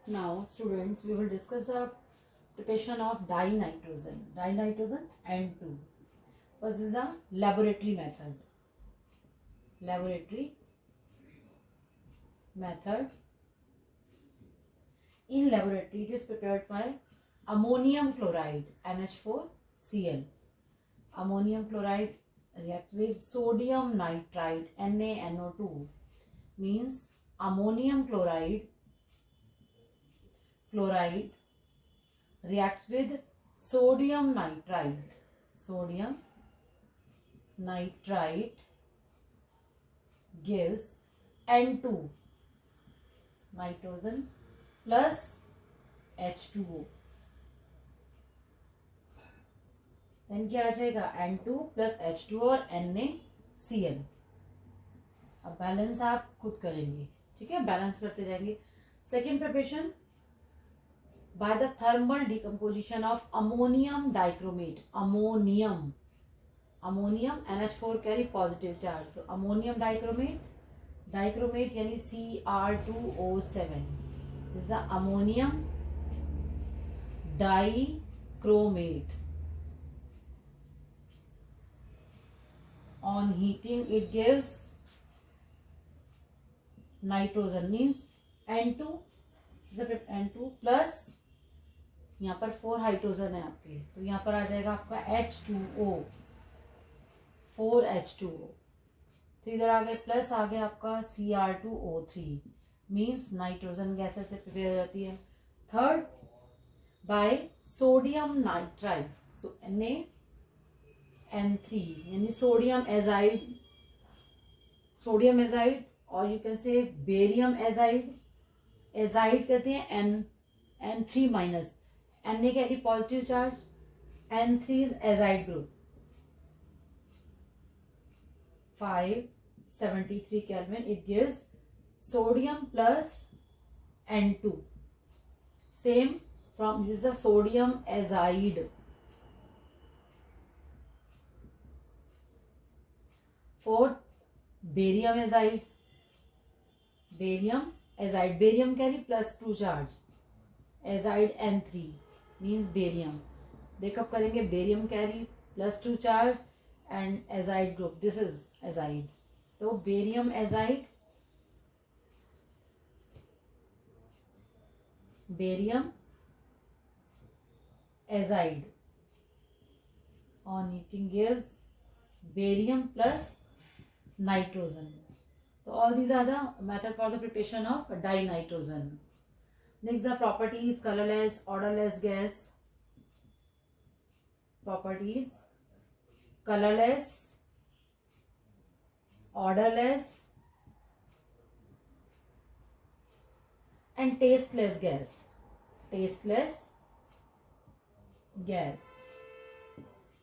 Now, students, we will discuss the preparation of dinitrogen. Dinitrogen N2. First is the laboratory method. Laboratory method. In laboratory, it is prepared by ammonium chloride NH4Cl. Ammonium chloride reacts with sodium nitrite NaNO2. Means ammonium chloride reacts with sodium nitrite gives N2 nitrogen plus H2O. Then क्या आ जाएगा N2 plus H2O और NaCl. अब balance आप खुद करेंगे, ठीक है, बैलेंस करते जाएंगे. Second preparation by the thermal decomposition of ammonium dichromate. Ammonium NH4 carry positive charge, तो ammonium dichromate यानी Cr2O7 is the ammonium dichromate. On heating it gives nitrogen, means N2 plus यहाँ पर 4 हाइड्रोजन है आपके, तो यहाँ पर आ जाएगा आपका H2O, 4H2O. तो इधर आ गए प्लस, आ गया आपका Cr2O3, मीन्स नाइट्रोजन गैस से प्रिपेयर हो जाती है. Third by sodium nitride, Na(N3) यानी सोडियम एजाइड और you can say barium azide कहते हैं N3 minus. Na carry positive charge, N3 is azide group. 573 Kelvin it gives sodium plus N2. Same from this is the sodium azide. Fourth barium azide. Barium carry plus 2 charge. Azide N3 means barium. Breakup करेंगे, barium carry plus 2 charge and azide group. This is azide. तो barium azide on heating gives barium plus nitrogen. So all these are the method for the preparation of dinitrogen. Next, the properties: colorless, odorless gas. Properties: colorless, odorless and tasteless gas.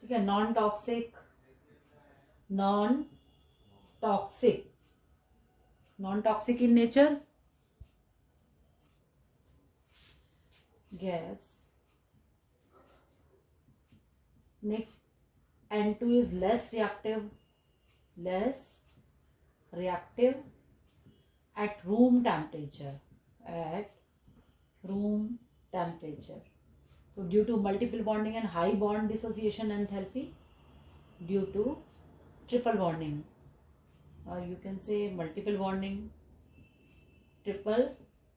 ठीक है. Non toxic in nature gas. Next, N2 is less reactive at room temperature. So due to multiple bonding and high bond dissociation enthalpy, due to triple bonding, or you can say multiple bonding, triple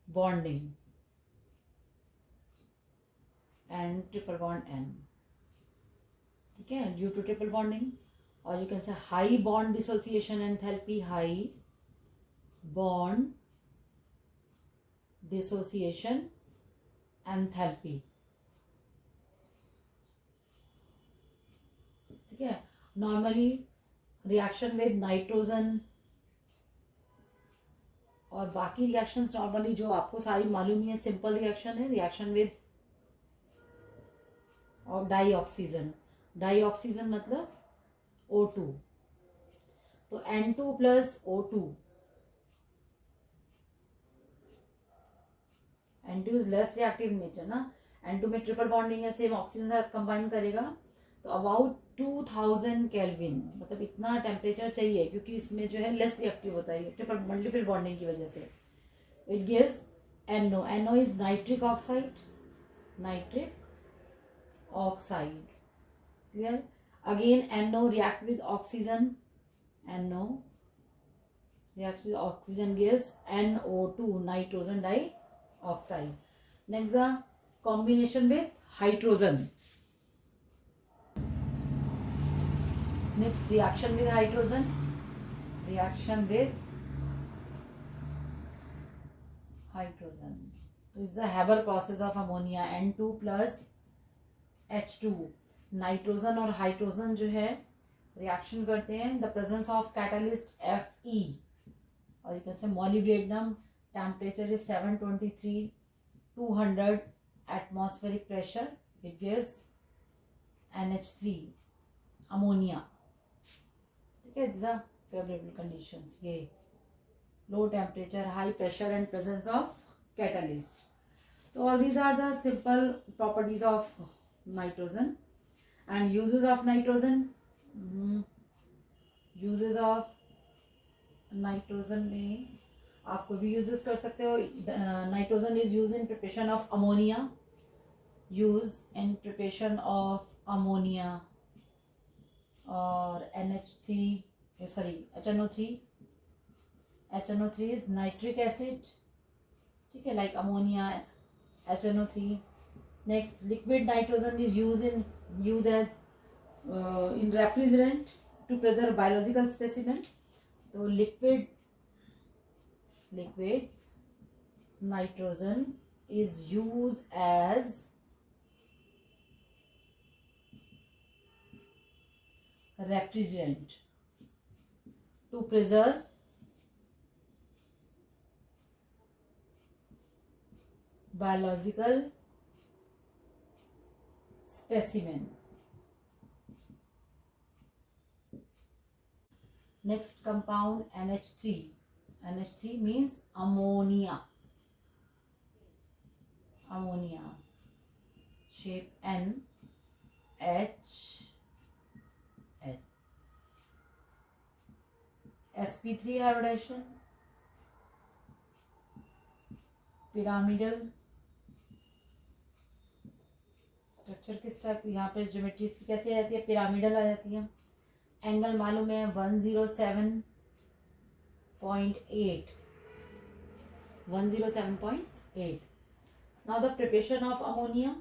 bonding and triple bond N. ठीक है, due to triple bonding, or you can say high bond dissociation enthalpy, high bond dissociation enthalpy. ठीक है. Normally reaction with nitrogen और बाकी reactions normally जो आपको सारी मालूम ही है, सिंपल रिएक्शन है. रिएक्शन विद और डाईऑक्सीजन मतलब O2, तो N2 plus O2. N2 is less reactive nature ना. N2 में ट्रिपल बॉन्डिंग है, सेम ऑक्सीजन साथ कंबाइन करेगा, तो अबाउट 2000 केल्विन, मतलब इतना टेम्परेचर चाहिए, क्योंकि इसमें जो है लेस रिएक्टिव होता है ट्रिपल मल्टीपल बॉन्डिंग की वजह से. It gives NO is nitric oxide. Nitric oxide. Clear? Again NO react with oxygen. NO reacts with oxygen gives NO2, nitrogen dioxide. Next the combination with hydrogen. Next reaction with hydrogen. Reaction with hydrogen. So it's the Haber process of ammonia. N2 plus H2. Nitrogen और hydrogen जो है reaction करते हैं the presence of catalyst Fe और you can say molybdenum temperature is 723 200 atmospheric pressure it gives NH3 ammonia. ठीक है, this are favourable conditions. ये low temperature, high pressure and presence of catalyst. तो all these are the simple properties of nitrogen. And uses of nitrogen. Uses of nitrogen में आप कोई भी uses कर सकते हो. Nitrogen is used in preparation of ammonia. Use in preparation of ammonia or NH3. Sorry, HNO3. HNO3 is nitric acid. ठीक है, like ammonia, HNO3. Next, liquid nitrogen is used as in refrigerant to preserve biological specimen. So liquid nitrogen is used as refrigerant to preserve biological specimen. Next compound NH3. NH3 means ammonia. Ammonia. Shape N H H. sp3 hybridization. Pyramidal. Structure किस type, यहाँ पे geometry इसकी कैसे आ जाती है, pyramidal आ जाती है. Angle मालूम है 107.8. 107.8. Now the preparation of ammonia.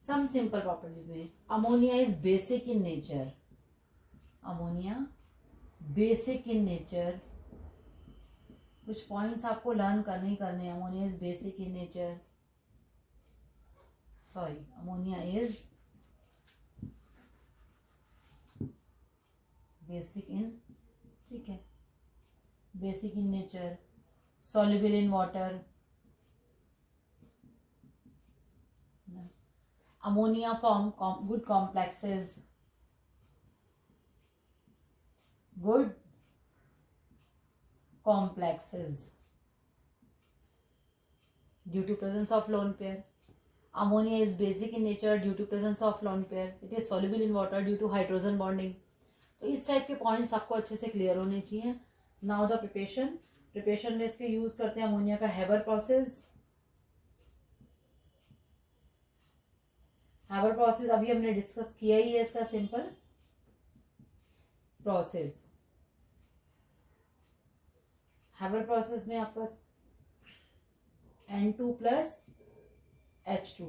Some simple properties में ammonia is basic in nature. Ammonia basic in nature. कुछ पॉइंट्स आपको लर्न करने ही करने. Ammonia is basic in nature. Sorry, ammonia is basic in, ठीक है, basic in nature, soluble in water. Ammonia form good complexes. Good complexes due to presence of lone pair. Ammonia is basic in nature due to presence of lone pair. It is soluble in water due to hydrogen bonding. तो इस type के points आपको अच्छे से clear होने चाहिए. Now the preparation में इसके यूज करते हैं अमोनिया का हैबर प्रोसेस. हैबर प्रोसेस अभी हमने डिस्कस किया ही है. इसका सिंपल प्रोसेस. हैबर प्रोसेस में आपका N2 प्लस H2.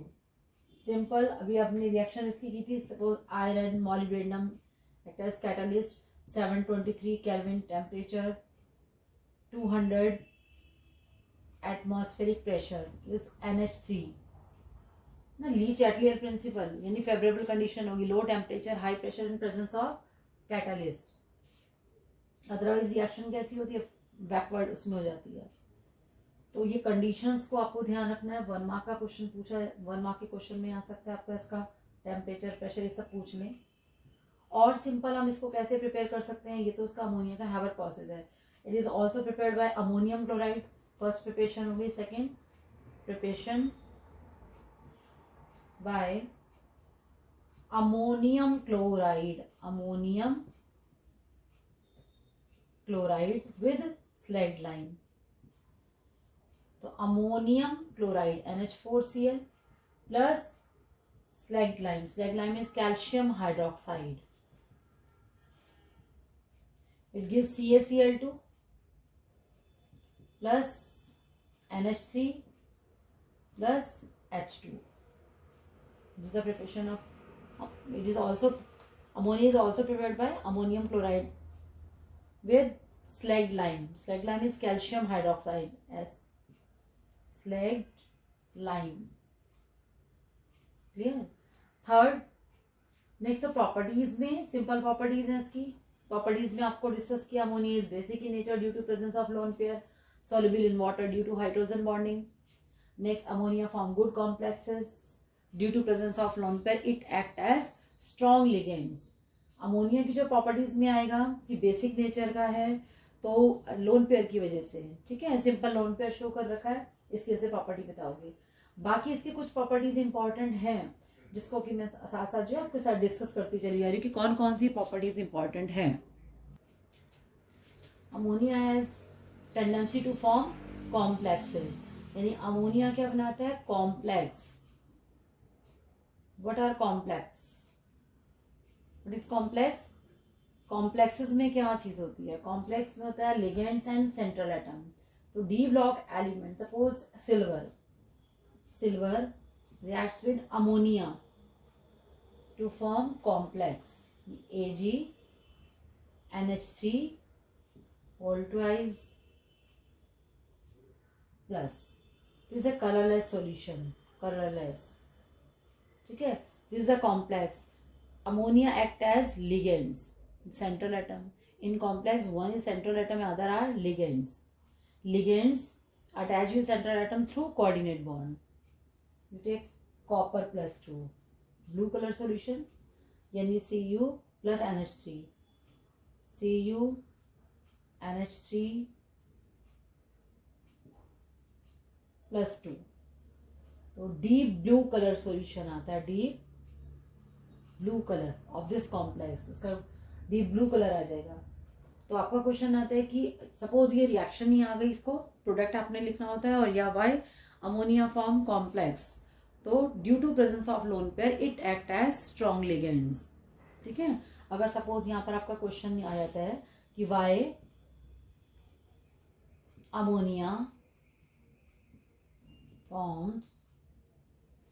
सिंपल. अभी आपने रिएक्शन इसकी की थी. Suppose iron molybdenum act catalyst 723 kelvin temperature 200 atmospheric pressure is NH3 ना. लीच एटलियर प्रिंसिपल यानी फेवरेबल कंडीशन होगी. लो temperature high pressure in presence of catalyst. Otherwise reaction कैसी होती है, बैकवर्ड उसमें हो जाती है. तो ये कंडीशंस को आपको ध्यान रखना है. 1 मार्क का क्वेश्चन पूछा है. 1 मार्क के क्वेश्चन में आ सकता है आपका इसका टेम्परेचर प्रेशर ये सब पूछ लें. और सिंपल हम इसको कैसे प्रिपेयर कर सकते हैं. ये तो इसका अमोनिया का हैबर प्रोसेस है. It is also prepared by ammonium chloride. First preparation होगी. Second preparation by ammonium chloride. Ammonium chloride with slag line. तो ammonium chloride NH4Cl plus slag lime. Slag lime is calcium hydroxide. It gives CaCl2 plus NH3 plus H2. This is the preparation of. It is also ammonia is also prepared by ammonium chloride with slagged lime. Slagged lime is calcium hydroxide. S. Slagged lime. Clear? Third, next तो properties में simple properties हैं इसकी. Properties में आपको discuss किया. Ammonia is basic in nature due to presence of lone pair, soluble in water due to hydrogen bonding. Next, ammonia form good complexes due to presence of lone pair. It act as strong ligands. Ammonia की जो properties में आएगा कि basic nature का है तो lone pair की वजह से. ठीक है, सिंपल लोन पेयर शो कर रखा है, इसके से प्रॉपर्टी बताओगे. बाकी इसकी कुछ प्रॉपर्टीज इंपॉर्टेंट हैं जिसको कि मैं साथ साथ जो आपके साथ डिस्कस करती चली जा रही हूँ कि कौन कौन सी प्रॉपर्टीज इंपॉर्टेंट हैं. Ammonia has tendency to form complexes. यानी अमोनिया क्या बनाता है? Complex. What are complex? What is complex? Complexes में क्या चीज होती है? कॉम्प्लेक्स में होता है लिगेंड्स एंड सेंट्रल एटम. तो D block element, suppose silver reacts with ammonia to form complex Ag NH3 whole twice plus. This is a colorless solution, colorless. ठीक है, this is a complex. Ammonia act as ligands, central atom. In complex, one is central atom and other are ligands. Ligands attach with central atom through coordinate bond. You take copper plus 2, blue color solution, यानी Cu plus NH3, Cu NH3 plus 2. तो deep blue colour solution आता है. Deep blue colour of this complex, इसका deep blue colour आ जाएगा. तो आपका question आता है कि सपोज ये रिएक्शन ही आ गई, इसको प्रोडक्ट आपने लिखना होता है. और या वाई अमोनिया फॉर्म कॉम्प्लेक्स. तो due to presence of lone pair it act as strong ligands. ठीक है, अगर सपोज यहाँ पर आपका क्वेश्चन आ जाता है कि why ammonia forms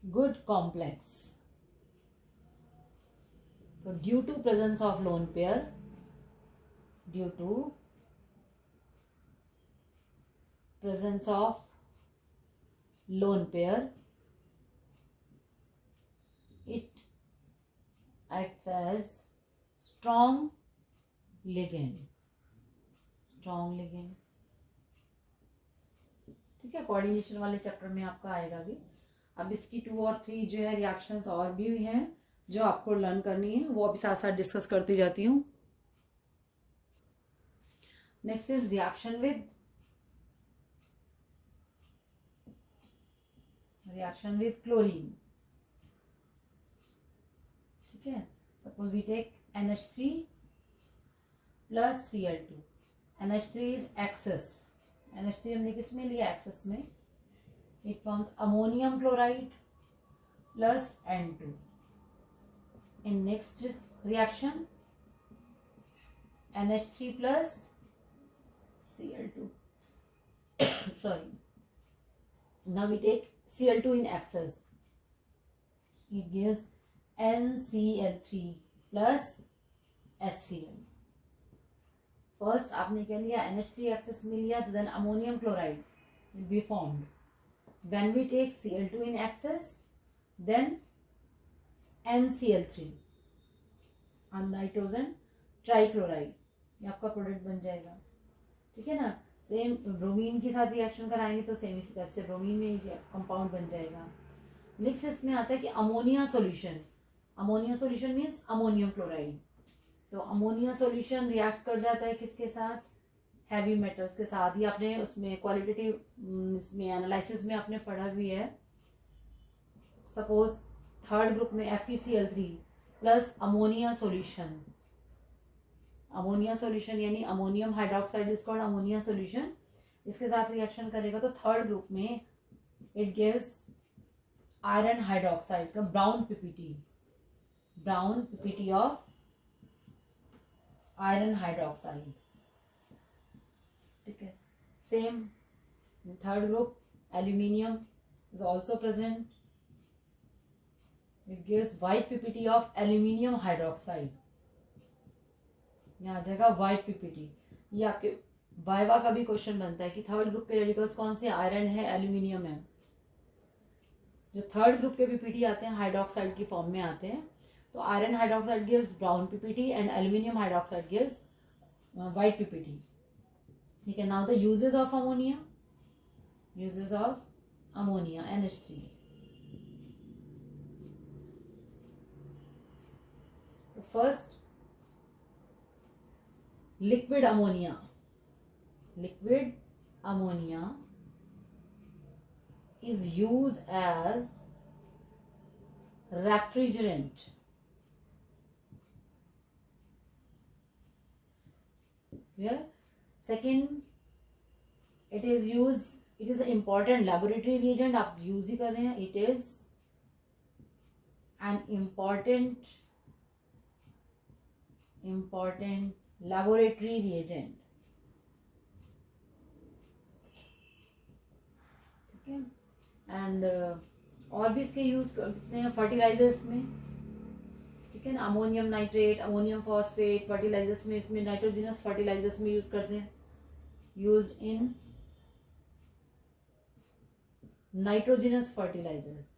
good complex. तो due to presence of lone pair, due to presence of lone pair it acts as strong ligand. Strong ligand. ठीक है, कोऑर्डिनेशन वाले चैप्टर में आपका आएगा भी. अब इसकी 2 और 3 जो है रिएक्शंस और भी हैं जो आपको लर्न करनी है, वो अभी साथ साथ डिस्कस करती जाती हूँ. Next is reaction with chlorine. ठीक है, suppose we take NH3 plus Cl2. NH3 is excess. NH3 हमने किस में लिया? एक्सेस में. It forms ammonium chloride plus N2. In next reaction NH3 plus Cl2. sorry, now we take Cl2 in excess. It gives NCl3 plus HCl. First आपने क्या लिया? NH3 excess में लिया, तो then ammonium chloride will be formed. When we take Cl2 in excess, then NCl3 और nitrogen trichloride, ये आपका product बन जाएगा. ठीक है ना. सेम ब्रोमीन के साथ रिएक्शन कराएंगे तो सेम इसी टाइप से ब्रोमीन में कंपाउंड बन जाएगा. नेक्स्ट इसमें आता है कि ammonia solution. Ammonia solution means ammonium chloride. तो अमोनिया सॉल्यूशन रिएक्ट कर जाता है किसके साथ? हैवी मेटल्स के साथ. ये आपने उसमें क्वालिटेटिव इसमें एनालिसिस में आपने पढ़ा भी है. सपोज थर्ड ग्रुप में FeCl3 plus ammonia solution. Ammonia solution यानी ammonium hydroxide is called ammonia solution इसके साथ रिएक्शन करेगा तो थर्ड ग्रुप में इट गिव्स आयरन हाइड्रोक्साइड का brown PPT of iron hydroxide, ठीक है। Same third group aluminium is also present, it gives white PPT of aluminium hydroxide, यहाँ आ जाएगा वाइट पीपीटी। ये आपके वाइवा का भी क्वेश्चन बनता है कि थर्ड ग्रुप के रेडिकल्स कौन से, आयरन है, एल्यूमिनियम है। जो थर्ड ग्रुप के पीपीटी आते हैं हाइड्रोक्साइड की फॉर्म में आते हैं, तो iron hydroxide gives brown PPT and aluminium hydroxide gives white PPT, ठीक है। Now the uses of ammonia, NH3। तो first liquid ammonia is used as refrigerant. Here, second, it is an important laboratory reagent, आप use ही कर रहे हैं, it is an important laboratory reagent, ठीक है। And और भी इसके यूज करते हैं फर्टिलाइजर्स में, ठीक है ना, ammonium nitrate, ammonium phosphate fertilizers में, इसमें नाइट्रोजिनस फर्टिलाइजर्स में यूज करते हैं, यूज्ड इन नाइट्रोजिनस फर्टिलाइजर्स